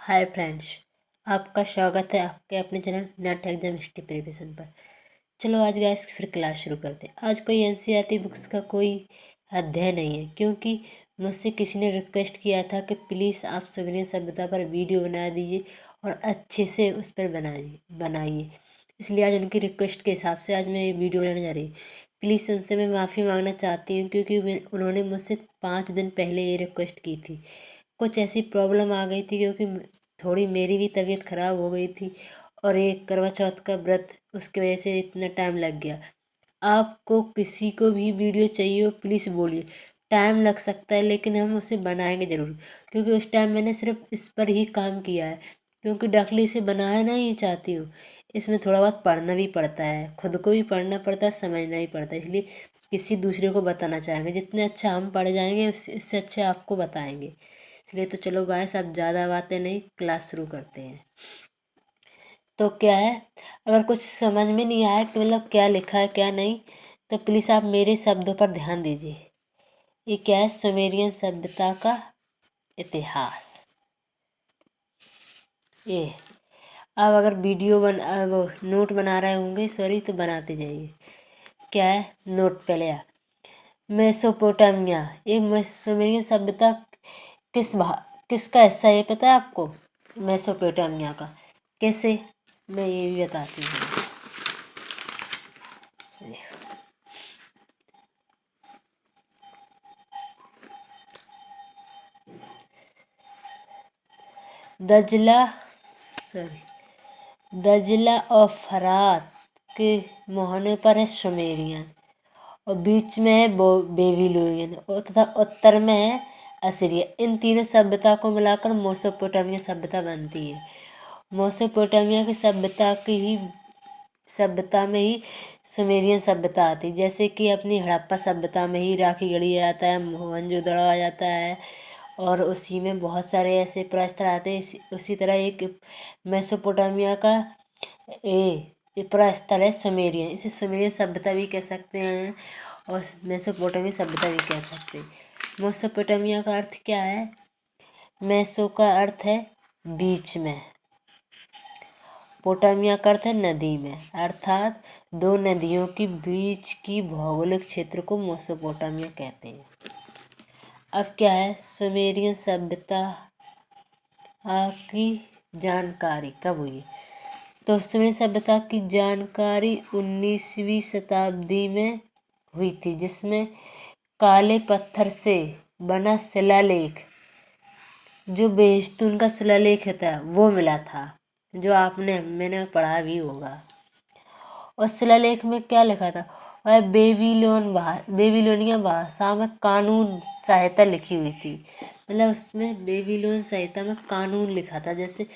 Hi friends, आपका स्वागत है आपके अपने channel net exam history preparation पर। चलो आज गाइस फिर क्लास शुरू करते हैं। आज कोई एनसीईआरटी बुक्स का कोई अध्याय नहीं है, क्योंकि मुझसे किसी ने रिक्वेस्ट किया था कि प्लीज़ आप सुमेरियन सभ्यता पर वीडियो बना दीजिए और अच्छे से उस पर बनाइए। इसलिए आज उनकी रिक्वेस्ट के हिसाब से आज मैं ये वीडियो बनाने जा रही हूँ। प्लीज़ उनसे मैं माफ़ी मांगना चाहती हूँ, क्योंकि उन्होंने मुझसे 5 दिन पहले ये रिक्वेस्ट की थी। कुछ ऐसी प्रॉब्लम आ गई थी, क्योंकि थोड़ी मेरी भी तबीयत ख़राब हो गई थी और एक करवा चौथ का व्रत, उसकी वजह से इतना टाइम लग गया। आपको किसी को भी वीडियो चाहिए हो प्लीज़ बोलिए। टाइम लग सकता है लेकिन हम उसे बनाएंगे ज़रूर, क्योंकि उस टाइम मैंने सिर्फ इस पर ही काम किया है, क्योंकि डायरेक्टली इसे बनाना ही चाहती हूँ। इसमें थोड़ा बहुत पढ़ना भी पड़ता है, खुद को भी पढ़ना पड़ता है, समझना भी पड़ता है, इसलिए किसी दूसरे को बताना चाहेंगे। जितने अच्छा हम पढ़ जाएंगे इससे अच्छे आपको बताएंगे। इसलिए तो चलो गाइस, अब ज़्यादा बातें नहीं, क्लास शुरू करते हैं। तो क्या है, अगर कुछ समझ में नहीं आया कि मतलब क्या लिखा है क्या नहीं, तो प्लीज़ आप मेरे शब्दों पर ध्यान दीजिए। ये क्या है, सुमेरियन सभ्यता का इतिहास। ये अब अगर वो नोट बना रहे होंगे, सॉरी, तो बनाते जाइए। क्या है नोट, पहले मेसोपोटामिया, ये सुमेरियन सभ्यता किसका हिस्सा है, ये पता है आपको? मेसोपोटामिया का। कैसे, मैं ये भी बताती हूँ। दजला सॉरी दजला और फरात के मुहाने पर है सुमेरियन, और बीच में है बेबीलोनियन, और तथा उत्तर में है असीरिया। इन तीनों सभ्यता को मिलाकर मेसोपोटामिया सभ्यता बनती है। मेसोपोटामिया की सभ्यता में ही सुमेरियन सभ्यता आती है। जैसे कि अपनी हड़प्पा सभ्यता में ही राखी गढ़ी आ जाता है, मोहनजोदड़ो आ जाता है, और उसी में बहुत सारे ऐसे प्रस्तर आते हैं। उसी तरह एक मेसोपोटामिया का ये प्रस्थल है सुमेरियन। इसे सुमेरियन सभ्यता भी कह सकते हैं और मेसोपोटामिया सभ्यता भी कह सकते हैं। मेसोपोटामिया का अर्थ क्या है? मेसो का अर्थ है बीच में, पोटामिया का अर्थ है नदी में, अर्थात दो नदियों के बीच की भौगोलिक क्षेत्र को मेसोपोटामिया कहते हैं। अब क्या है, सुमेरियन सभ्यता की जानकारी कब हुई? तो सुमेरियन सभ्यता की जानकारी 19वीं शताब्दी में हुई थी, जिसमें काले पत्थर से बना शिलालेख, जो बेशतून का शिलालेख होता है, वो मिला था, जो मैंने पढ़ा भी होगा। और शिलालेख में क्या लिखा था? वह बेबीलोनिया भाषा में कानून संहिता लिखी हुई थी। मतलब उसमें बेबीलोन संहिता में कानून लिखा था, जैसे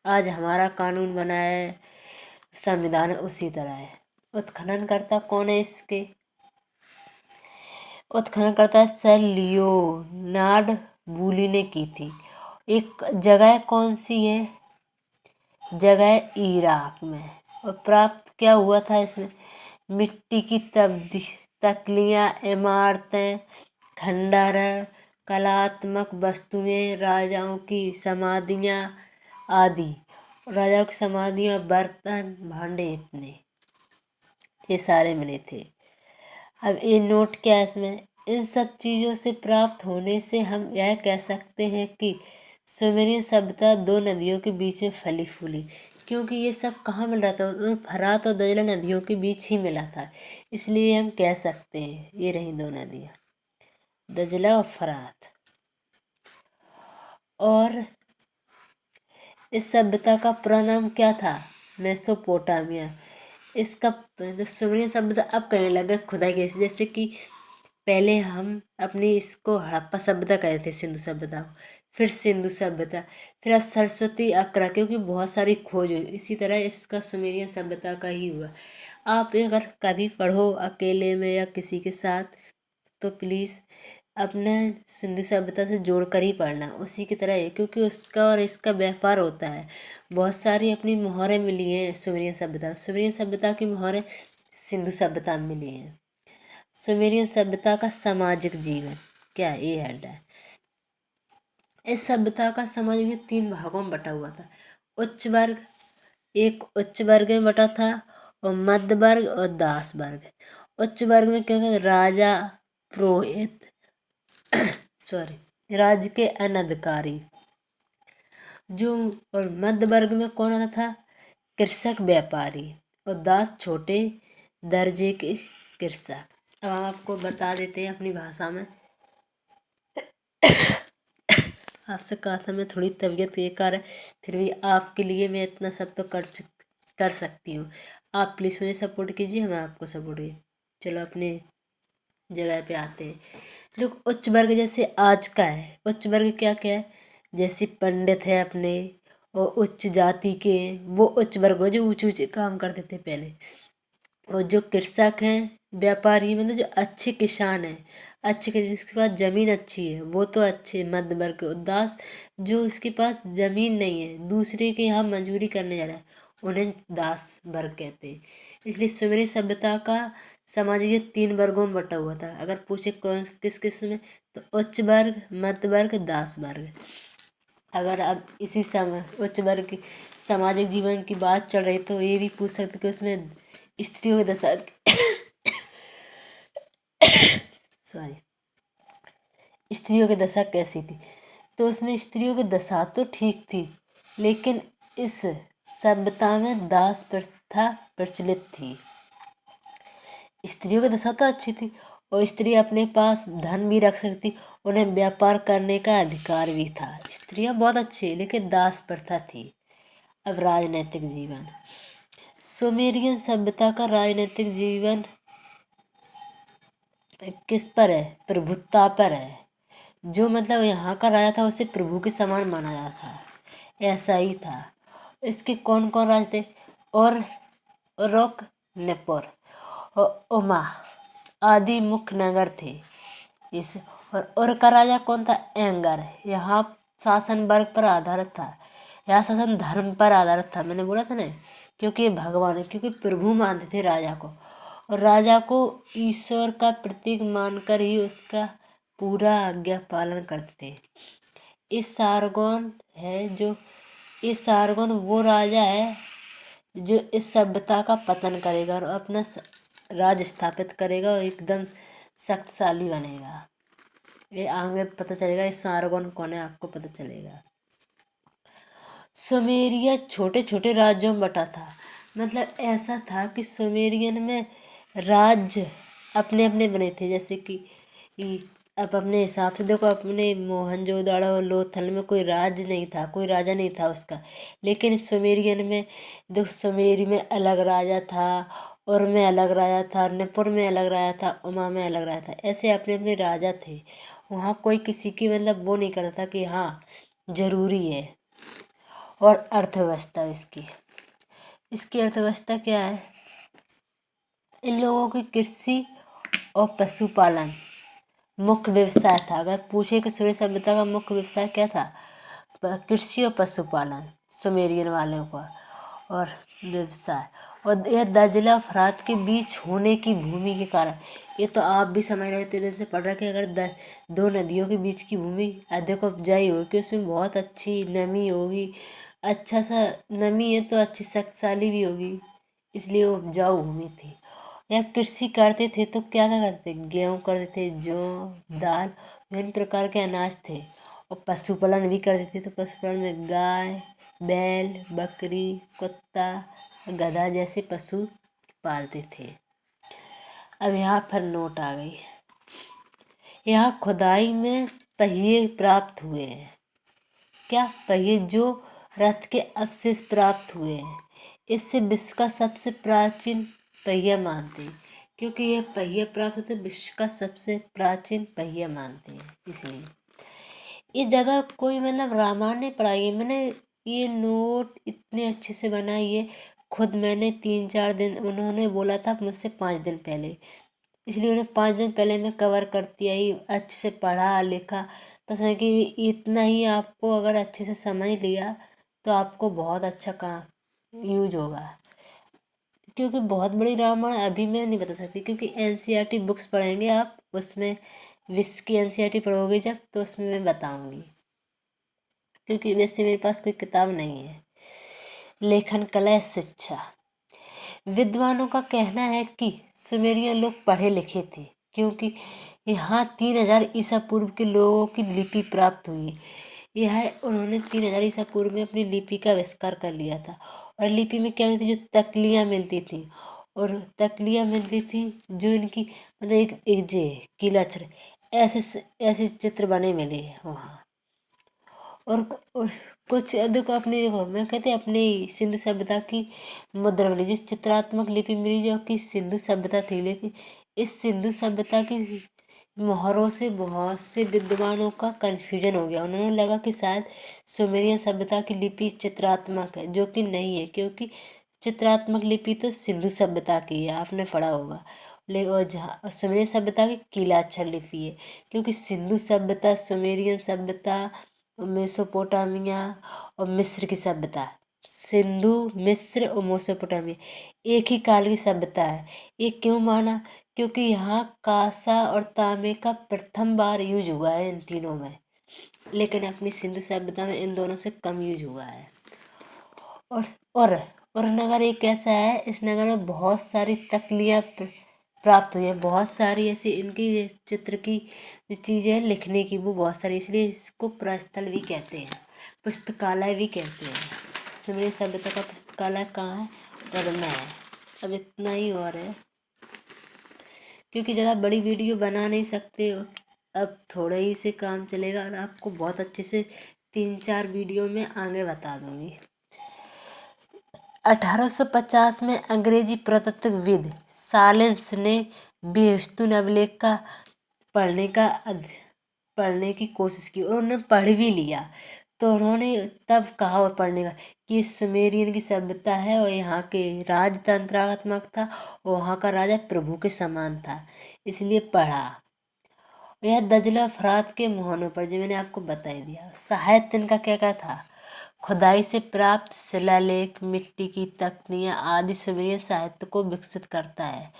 आज हमारा कानून बना है, संविधान उसी तरह है। उत्खननकर्ता कौन है इसके? उत्खननकर्ता सर लियोनार्ड वूली ने की थी। एक जगह कौन सी है? जगह इराक में। और प्राप्त क्या हुआ था इसमें? मिट्टी की तकलियाँ, इमारतें, खंडहर, कलात्मक वस्तुएं, राजाओं की समाधियाँ आदि। राजाओं की समाधियाँ, बर्तन, भांडे, इतने ये सारे मिले थे। अब ये नोट क्या है इसमें? इन सब चीज़ों से प्राप्त होने से हम यह कह सकते हैं कि सुमेरियन सभ्यता दो नदियों के बीच में फली फूली, क्योंकि ये सब कहाँ मिल रहा था? फरात और दजला नदियों के बीच ही मिला था। इसलिए हम कह सकते हैं ये रही दो नदियाँ, दजला और फरात। और इस सभ्यता का पूरा नाम क्या था? मेसोपोटामिया। इसका सुमेरियन सभ्यता अब करने लगा खुदाई कैसे, जैसे कि पहले हम अपनी इसको हड़प्पा सभ्यता कहते थे, सिंधु सभ्यता को, फिर सिंधु सभ्यता, फिर अब सरस्वती अकरा, क्योंकि बहुत सारी खोज हुई। इसी तरह इसका सुमेरियन सभ्यता का ही हुआ। आप अगर कभी पढ़ो अकेले में या किसी के साथ, तो प्लीज़ अपने सिंधु सभ्यता से जोड़ कर ही पढ़ना, उसी की तरह है, क्योंकि उसका और इसका व्यापार होता है। बहुत सारी अपनी मोहरें मिली हैं सुमेरियन सभ्यता की मोहरें सिंधु सभ्यता में मिली हैं। सुमेरियन सभ्यता का सामाजिक जीवन क्या है, ये हेड है। इस सभ्यता का समाज ये 3 भागों में बटा हुआ था। उच्च वर्ग, एक उच्च वर्ग में बटा था, और मध्य वर्ग और दास वर्ग। उच्च वर्ग में क्या कहते, राजा, पुरोहित सॉरी राज्य के अनधिकारी जो, और मध्य वर्ग में कौन आता था, कृषक, व्यापारी, और दास छोटे दर्जे के कृषक। अब हम आपको बता देते हैं अपनी भाषा में। आपसे कहा था मैं थोड़ी तबीयत के कारण, फिर भी आपके लिए मैं इतना सब तो कर सकती हूँ। आप प्लीज़ मुझे सपोर्ट कीजिए, मैं आपको सपोर्ट कीजिए। चलो अपने जगह पे आते हैं। देखो उच्च वर्ग जैसे आज का है, उच्च वर्ग क्या क्या है, जैसे पंडित है अपने, और उच्च जाति के, वो उच्च वर्ग हो जो ऊंचे ऊंचे काम करते थे पहले। और जो कृषक हैं, व्यापारी, मतलब जो अच्छे किसान हैं, अच्छे जिसके पास ज़मीन अच्छी है वो तो अच्छे मध्य वर्ग के। उदास जो इसके पास ज़मीन नहीं है, दूसरे के यहाँ मजदूरी करने जा रहा है, उन्हें दास वर्ग कहते हैं। इसलिए सुमेरी सभ्यता का समाज ये 3 वर्गों में बटा हुआ था। अगर पूछे कौन किस किस में, तो उच्च वर्ग, मध्य वर्ग, दास वर्ग। अगर अब इसी समय उच्च वर्ग की सामाजिक जीवन की बात चल रही तो ये भी पूछ सकते कि उसमें स्त्रियों की दशा सॉरी स्त्रियों की दशा कैसी थी। तो उसमें स्त्रियों की दशा तो ठीक थी, लेकिन इस सभ्यता में दास प्रथा प्रचलित थी। स्त्रियों की दशा तो अच्छी थी, और स्त्री अपने पास धन भी रख सकती, उन्हें व्यापार करने का अधिकार भी था। स्त्रियां बहुत अच्छी, लेकिन दास प्रथा थी। अब राजनैतिक जीवन, सुमेरियन सभ्यता का राजनीतिक जीवन किस पर है, प्रभुत्ता पर है। जो मतलब यहाँ का राजा था उसे प्रभु के समान माना जाता था, ऐसा ही था। इसके कौन कौन राज थे, और रोक, नेपोर और उमा आदि मुख्य नगर थे इस। और का राजा कौन था, एंगर। यहाँ शासन वर्ग पर आधारित था, यहाँ शासन धर्म पर आधारित था। मैंने बोला था ना, क्योंकि ये भगवान है, क्योंकि प्रभु मानते थे राजा को, और राजा को ईश्वर का प्रतीक मानकर ही उसका पूरा आज्ञा पालन करते थे। इस सारगोन है जो, इस सारगोन वो राजा है जो इस सभ्यता का पतन करेगा और अपना राज स्थापित करेगा और एकदम शक्तिशाली बनेगा। ये आगे पता चलेगा इस सारगोन कौन है, आपको पता चलेगा। सुमेरिया छोटे छोटे राज्यों में बटा था। मतलब ऐसा था कि सुमेरियन में राज्य अपने अपने बने थे, जैसे कि अब अपने हिसाब से देखो, अपने मोहनजोदड़ो और लोथल में कोई राज्य नहीं था, कोई राजा नहीं था उसका। लेकिन सुमेरियन में देखो, सुमेरी में अलग राजा था, उर में अलग राजा था, निपुर में अलग राजा था, उमा में अलग राजा था। ऐसे अपने अपने राजा थे। वहाँ कोई किसी की मतलब वो नहीं करता था कि हाँ जरूरी है। और अर्थव्यवस्था इसकी, इसकी अर्थव्यवस्था क्या है, इन लोगों की कृषि और पशुपालन मुख्य व्यवसाय था। अगर पूछे कि सूर्य सभ्यता का मुख्य व्यवसाय क्या था, कृषि और पशुपालन सुमेरियन वालों का, और व्यवसाय। और यह दजला और फरात के बीच होने की भूमि के कारण, ये तो आप भी समझ रहे थे जैसे पढ़ रहे कि अगर दो नदियों के बीच की भूमि अधिक उपजाऊ होगी, उसमें बहुत अच्छी नमी होगी, अच्छा सा नमी है तो अच्छी शक्तिशाली भी होगी, इसलिए वो उपजाऊ भूमि थी। या कृषि करते थे तो क्या क्या करते थे, गेहूँ करते थे, जौ, दाल, विभिन्न प्रकार के अनाज थे। और पशुपालन भी करते थे, तो पशुपालन में गाय, बैल, बकरी, कुत्ता, गधा जैसे पशु पालते थे। अब यहाँ पर नोट आ गई, यहाँ खुदाई में पहिए प्राप्त हुए हैं। क्या पहिए, जो रथ के अवशेष प्राप्त हुए हैं। इससे विश्व का सबसे प्राचीन पहिया मानते हैं, क्योंकि ये पहिया प्राप्त होते विश्व का सबसे प्राचीन पहिया मानते हैं। इसलिए इस जगह कोई मतलब रामायण नहीं पढ़ाई है मैंने, ये नोट इतने अच्छे से बनाई है खुद मैंने 3-4 दिन, उन्होंने बोला था मुझसे 5 दिन पहले, इसलिए उन्हें 5 दिन पहले मैं कवर करती आई, अच्छे से पढ़ा लिखा। तो समझ कि इतना ही आपको अगर अच्छे से समझ लिया तो आपको बहुत अच्छा काम यूज होगा। क्योंकि बहुत बड़ी रामायण अभी मैं नहीं बता सकती, क्योंकि एनसीईआरटी बुक्स पढ़ेंगे आप, उसमें विश्व की एनसीईआरटी पढ़ोगे जब, तो उसमें मैं बताऊंगी। क्योंकि वैसे मेरे पास कोई किताब नहीं है। लेखन कला शिक्षा। विद्वानों का कहना है कि सुमेरियन लोग पढ़े लिखे थे, क्योंकि यहाँ 3000 ईसा पूर्व के लोगों की लिपि प्राप्त हुई। यह उन्होंने 3000 ईसा पूर्व में अपनी लिपि का आविष्कार कर लिया था। और लिपि में क्या मिलती, जो तकलियाँ मिलती थी, और तकलियाँ मिलती थी जो इनकी मतलब एक जे कीलाक्षर ऐसे चित्र बने मिले हैं वहाँ। और कुछ देखो अपनी, देखो मैं कहते अपनी सिंधु सभ्यता की मुद्रा मिली, जिस चित्रात्मक लिपि मिली जो कि सिंधु सभ्यता थी। लेकिन इस सिंधु सभ्यता की मोहरों से बहुत से विद्वानों का कन्फ्यूजन हो गया। उन्होंने लगा कि शायद सुमेरियन सभ्यता की लिपि चित्रात्मक है, जो कि नहीं है, क्योंकि चित्रात्मक लिपि तो सिंधु सभ्यता की है, आपने पढ़ा होगा। लेकिन और जहाँ सुमेरियन सभ्यता की कीलाक्षर लिपि है, क्योंकि सिंधु सभ्यता, सुमेरियन सभ्यता, मेसोपोटामिया और मिस्र की सभ्यता, सिंधु, मिस्र और मेसोपोटामिया एक ही काल की सभ्यता है। ये क्यों माना, क्योंकि यहाँ कांसा और तांबे का प्रथम बार यूज हुआ है इन तीनों में, लेकिन अपनी सिंधु सभ्यता में इन दोनों से कम यूज हुआ है। और और और नगर एक ऐसा है, इस नगर में बहुत सारी तकलियाँ प्राप्त हुई है, बहुत सारी ऐसी इनकी चित्र की जो चीज़ें लिखने की वो बहुत सारी, इसलिए इसको प्रस्थल भी कहते हैं, पुस्तकालय भी कहते हैं। सुमेर सभ्यता का पुस्तकालय कहाँ है, पटना है। अब इतना ही और है, क्योंकि ज़्यादा बड़ी वीडियो बना नहीं सकते हो, अब थोड़े ही से काम चलेगा, और आपको बहुत अच्छे से 3-4 वीडियो में आगे बता दूंगी। 1850 में अंग्रेजी पुरातत्वविद सालेंस ने बेहस्तून अभिलेख का पढ़ने की कोशिश की, और उन्होंने पढ़ भी लिया। तो उन्होंने तब कहा और पढ़ने का कि सुमेरियन की सभ्यता है, और यहाँ के राजतंत्रात्मक था, और वहाँ का राजा प्रभु के समान था, इसलिए पढ़ा। यह दजला फरात के मुहानों पर, जो मैंने आपको बता ही दिया। साहित्य इनका क्या क्या था, खुदाई से प्राप्त शिलालेख, मिट्टी की तख्तियाँ आदि सुमेरियन साहित्य को विकसित करता है।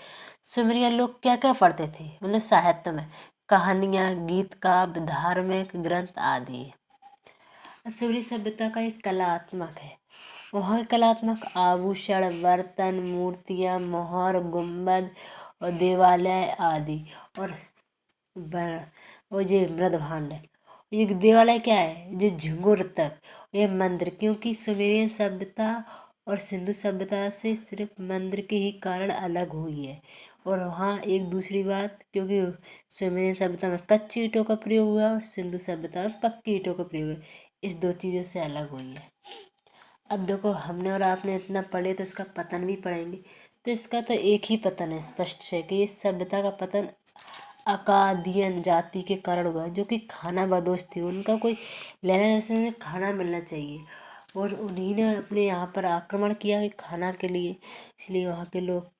सुमेरियन लोग क्या क्या पढ़ते थे मतलब साहित्य में, कहानियाँ, गीत, काव्य, धार्मिक ग्रंथ आदि। सुमेरियन सभ्यता का एक कलात्मक है, वहाँ के कलात्मक आभूषण, बर्तन, मूर्तियाँ, मोहर, गुंबद और देवालय आदि। और ये मृदभांड, ये देवालय क्या है, जो झिंगुर तक, ये मंदिर, क्योंकि सुमेरियन सभ्यता और सिंधु सभ्यता से सिर्फ मंदिर के ही कारण अलग हुई है। और वहाँ एक दूसरी बात, क्योंकि सुमेरियन सभ्यता में कच्ची ईंटों का प्रयोग हुआ और सिंधु सभ्यता में पक्की ईंटों का प्रयोग हुआ, इस दो चीज़ों से अलग हुई है। अब देखो हमने और आपने इतना पढ़े तो इसका पतन भी पढ़ेंगे, तो इसका तो एक ही पतन है स्पष्ट से कि इस सभ्यता का पतन अकादियन जाति के कारण हुआ, जो कि खाना बदोश थी, उनका कोई लेना जैसे खाना मिलना चाहिए, और उन्हीं ने अपने यहाँ पर आक्रमण किया खाना के लिए, इसलिए वहाँ के लोग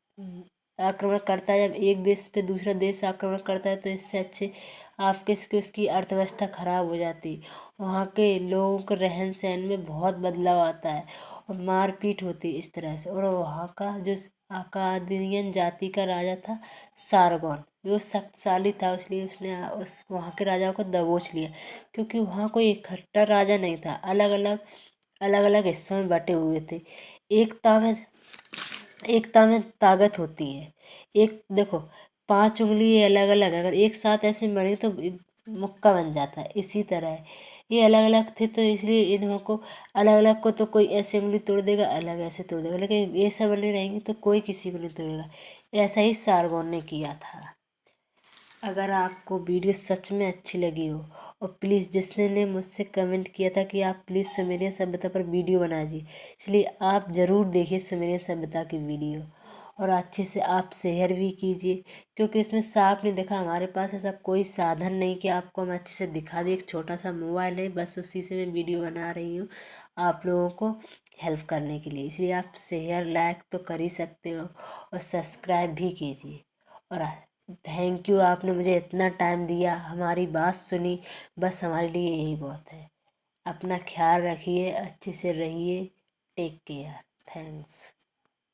आक्रमण करता है। जब एक देश पे दूसरा देश आक्रमण करता है तो इससे अच्छे आपके उसकी अर्थव्यवस्था खराब हो जाती, वहाँ के लोगों के रहन सहन में बहुत बदलाव आता है, और मारपीट होती इस तरह से। और वहाँ का जो अकादियन जाति का राजा था सारगोन, जो शक्तिशाली था, इसलिए उसने उस वहाँ के राजाओं को दबोच लिया, क्योंकि वहाँ कोई इकट्ठा राजा नहीं था, अलग अलग हिस्सों में बटे हुए थे। एकता में ताकत होती है। एक देखो 5 उंगली अलग अलग, अगर एक साथ ऐसे बने तो मुक्का बन जाता है, इसी तरह है। ये अलग अलग थे तो इसलिए इन्हों को अलग अलग को तो कोई ऐसे उंगली तोड़ देगा, अलग ऐसे तोड़ देगा, लेकिन ये सब बने रहेंगे तो कोई किसी को नहीं तोड़ेगा। ऐसा ही सारगोन ने किया था। अगर आपको वीडियो सच में अच्छी लगी हो, और प्लीज़ जिसने मुझसे कमेंट किया था कि आप प्लीज़ सुमेरियन सभ्यता पर वीडियो बना दीजिए, इसलिए आप ज़रूर देखिए सुमेरियन सभ्यता की वीडियो, और अच्छे से आप शेयर भी कीजिए, क्योंकि इसमें साफ नहीं देखा, हमारे पास ऐसा कोई साधन नहीं कि आपको हम अच्छे से दिखा दें। एक छोटा सा मोबाइल है, बस उसी से मैं वीडियो बना रही हूँ आप लोगों को हेल्प करने के लिए, इसलिए आप शेयर लाइक तो कर ही सकते हो, और सब्सक्राइब भी कीजिए। और थैंक यू, आपने मुझे इतना टाइम दिया, हमारी बात सुनी, बस हमारे लिए यही बहुत है। अपना ख्याल रखिए, अच्छे से रहिए, टेक केयर, थैंक्स।